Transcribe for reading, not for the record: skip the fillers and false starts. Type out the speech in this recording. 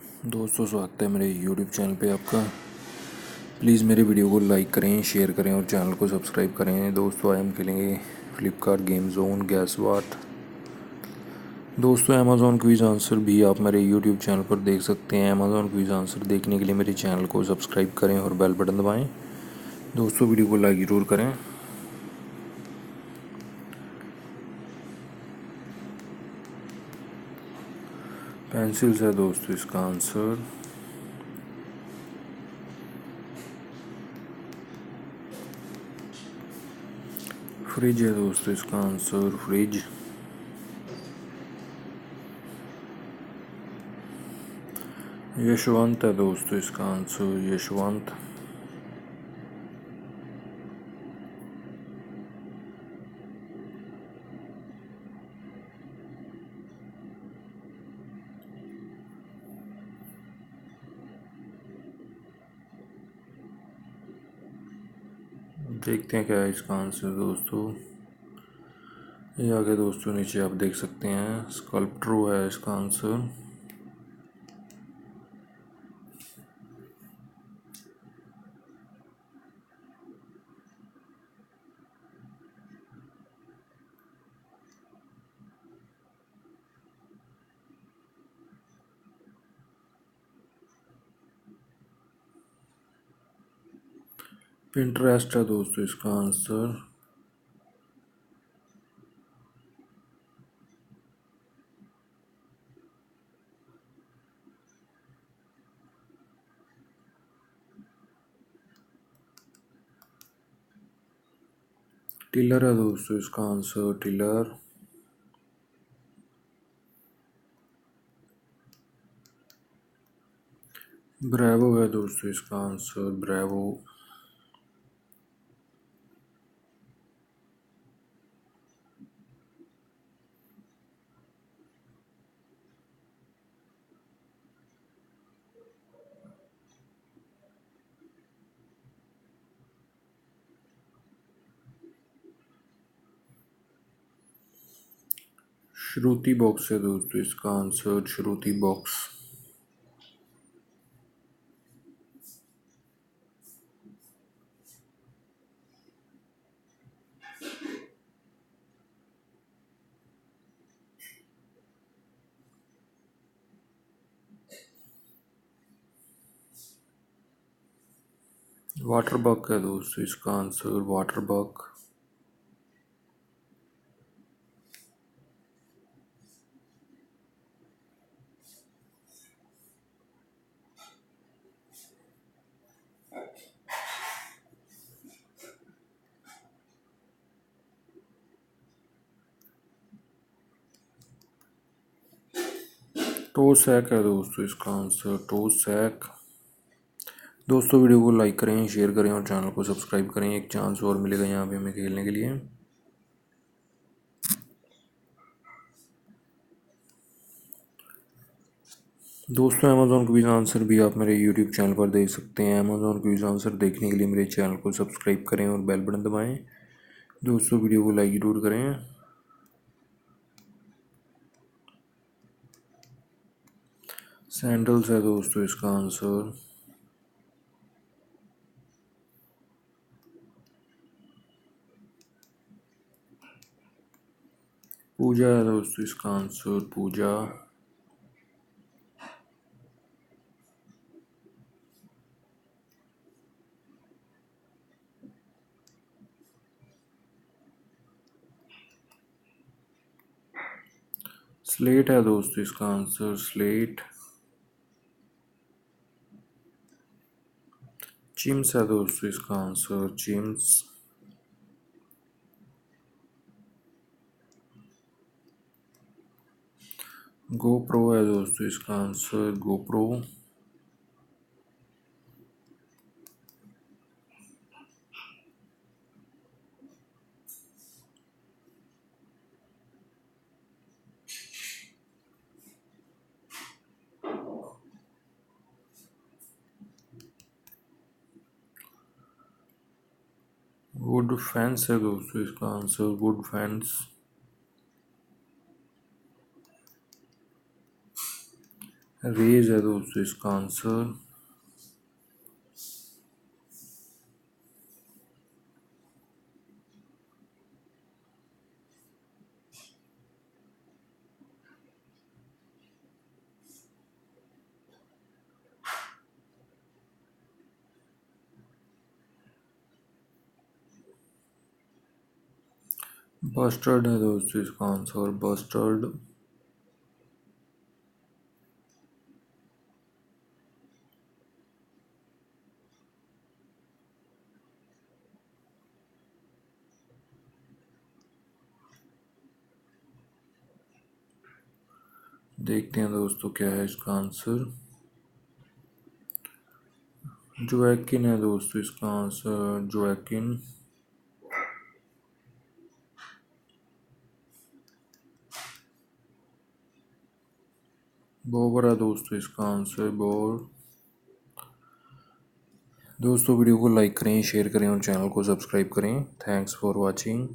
दोस्तों, स्वागत है मेरे यूट्यूब चैनल पे आपका। प्लीज़ मेरे वीडियो को लाइक करें, शेयर करें और चैनल को सब्सक्राइब करें। दोस्तों, आज हम खेलेंगे फ्लिपकार्ट गेम जोन गैस वाट। दोस्तों, अमेज़ॉन क्विज़ आंसर भी आप मेरे यूट्यूब चैनल पर देख सकते हैं। अमेज़ॉन क्विज़ आंसर देखने के लिए मेरे चैनल को सब्सक्राइब करें और बेल बटन दबाएँ। दोस्तों, वीडियो को लाइक ज़रूर करें। पेंसिल्स है दोस्तों इसका आंसर। फ्रिज है दोस्तों इसका आंसर, फ्रिज। यशवंत है दोस्तों इसका आंसर, यशवंत। देखते हैं क्या है इसका आंसर दोस्तों। ये आगे दोस्तों नीचे आप देख सकते हैं स्कल्प्ट्रो है इसका आंसर। पिंटरेस्ट है दोस्तों इसका आंसर। टिलर है दोस्तों इसका आंसर, टिलर। ब्रेवो है दोस्तों इसका आंसर, ब्रेवो। श्रुति बॉक्स है दोस्तों इसका आंसर, श्रुति बॉक्स। वाटर बग है दोस्तों इसका आंसर, वाटर बग। टोसैक है दोस्तों इसका आंसर, टोसैक। दोस्तों, वीडियो को लाइक करें, शेयर करें और चैनल को सब्सक्राइब करें। एक चांस और मिलेगा यहाँ पे हमें खेलने के लिए। दोस्तों, अमेज़ॉन क्विज़ आंसर भी आप मेरे यूट्यूब चैनल पर देख सकते हैं। अमेज़ॉन क्विज़ आंसर देखने के लिए मेरे चैनल को सब्सक्राइब करें और बेल बटन दबाएं। दोस्तों, वीडियो को लाइक जरूर करें। सैंडल्स है दोस्तों इसका आंसर। पूजा है दोस्तों इसका आंसर, पूजा। स्लेट है दोस्तों इसका आंसर, स्लेट। चिम्स है दोस्तों इसका आंसर, चिम्स। गोप्रो है दोस्तों इसका आंसर, गोप्रो। वुड फैंस है दोस्तों इसका आंसर, वुड फैंस। रेज है दोस्तों इसका आंसर। बस्टर्ड है दोस्तों इसका आंसर, बस्टर्ड। देखते हैं दोस्तों क्या है इसका आंसर। जोएकिन है दोस्तों इसका आंसर, जोएकिन। बोबर है दोस्तों इसका आंसर, बोर। दोस्तों वीडियो को लाइक करें, शेयर करें और चैनल को सब्सक्राइब करें। Thanks for watching.